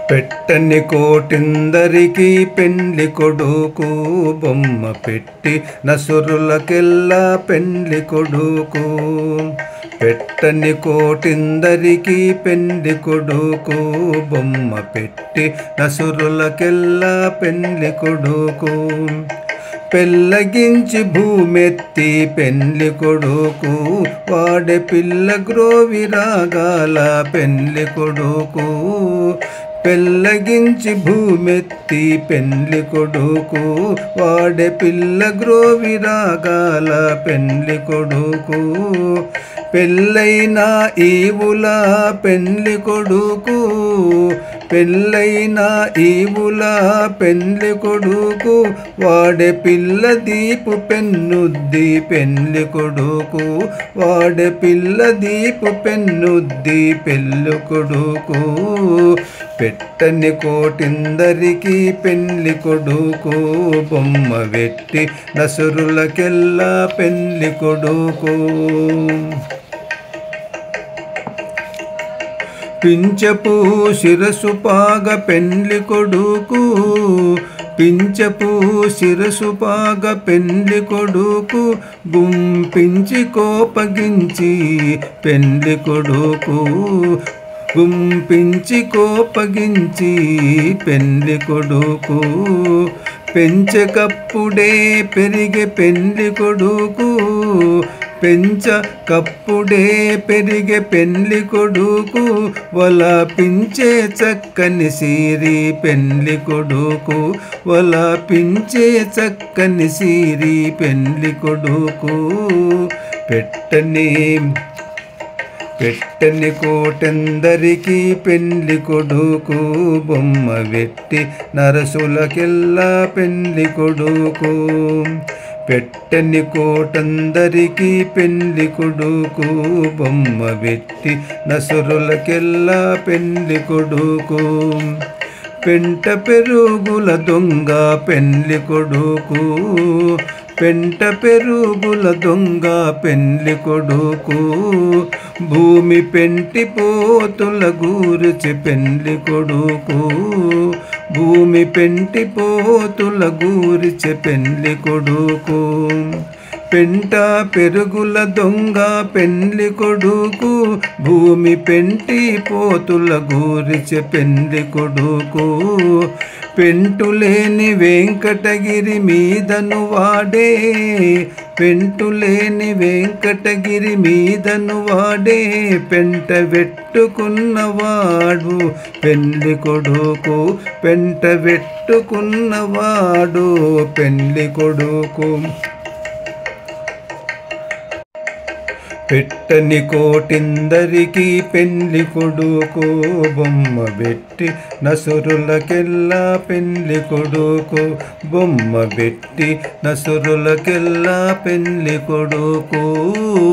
పెట్టని కోటిందరికి పెండ్లి కొడుకు బొమ్మ పెట్టి నసురులకెల్లా పెండ్లి కొడుకు. పెట్టని కోటిందరికి పెండ్లి కొడుకు బొమ్మ పెట్టి నసురులకెల్లా పెండ్లి కొడుకు. పెళ్ళగించి భూమెత్తి పెండ్లి కొడుకు వాడే పిల్ల గ్రోవి రాగాల పెండ్లి కొడుకు. పెళ్ళగించి భూమెత్తి పెండ్లి కొడుకు వాడే పిల్ల గ్రోవి రాగాల పెండ్లి కొడుకు. పెళ్ళైన ఈవుల పెండ్లి కొడుకు పెళ్ళైన ఈవుల పెండ్లి కొడుకు వాడే పిల్ల దీపు పెన్నుద్ది పెండ్లి కొడుకు. వాడే పిల్ల దీపు పెన్నుద్ది పెళ్ళి కొడుకు. పెట్టని కోటిందరికి పెండ్లి కొడుకు బొమ్మ పెట్టి నసురులకెల్లా పెండ్లి కొడుకు. పించపు శిరసు పాగ పెండ్లి కొడుకు. పించపు శిరసు పాగ పెండ్లి కొడుకు గుంపించి కోపగించి పెండ్లి కొడుకు. గుంపించి కోపగించి పెండ్లి కొడుకు. పెంచకప్పుడే పెరిగే పెండ్లి కొడుకు. పెంచకప్పుడే పెరిగే పెండ్లి కొడుకు వల పించే చక్కని సిరి పెండ్లి కొడుకు. వల పించే చక్కని సిరి పెండ్లి కొడుకు. పెట్టని కోటందరికి పెండ్లి కొడుకు బొమ్మ పెట్టి నరసులకెల్లా పెండ్లి కొడుకు. పెట్టని కోటందరికి పెండ్లి కొడుకు బొమ్మ పెట్టి నసురులకెల్లా పెండ్లి కొడుకు. పెంట పెరుగుల దొంగ పెండ్లి కొడుకు. పెంట పెరుగుల దొంగ పెండ్లి కొడుకు. భూమి పెంటి పోతుల గూర్చి పెండ్లి కొడుకు. భూమి పెంటి పోతుల గూర్చి పెండ్లి కొడుకు. పెంట పెరుగుల దొంగ పెండ్లి కొడుకు. భూమి పెంటి పోతుల గూర్చి పెండ్లి కొడుకు. పెంటులేని వెంకటగిరి మీదను వాడే. పెంటులేని వెంకటగిరి మీదను వాడే పెంట వెట్టుకున్నవాడు పెండ్లి కొడుకు. పెంట వెట్టుకున్నవాడు పెండ్లి కొడుకు. పెట్టని కోటిందరికి పెండ్లి కొడుకు బొమ్మ పెట్టి నసురులకెల్లా పెండ్లి కొడుకు. బొమ్మ పెట్టి నసురులకెల్లా పెండ్లి కొడుకు.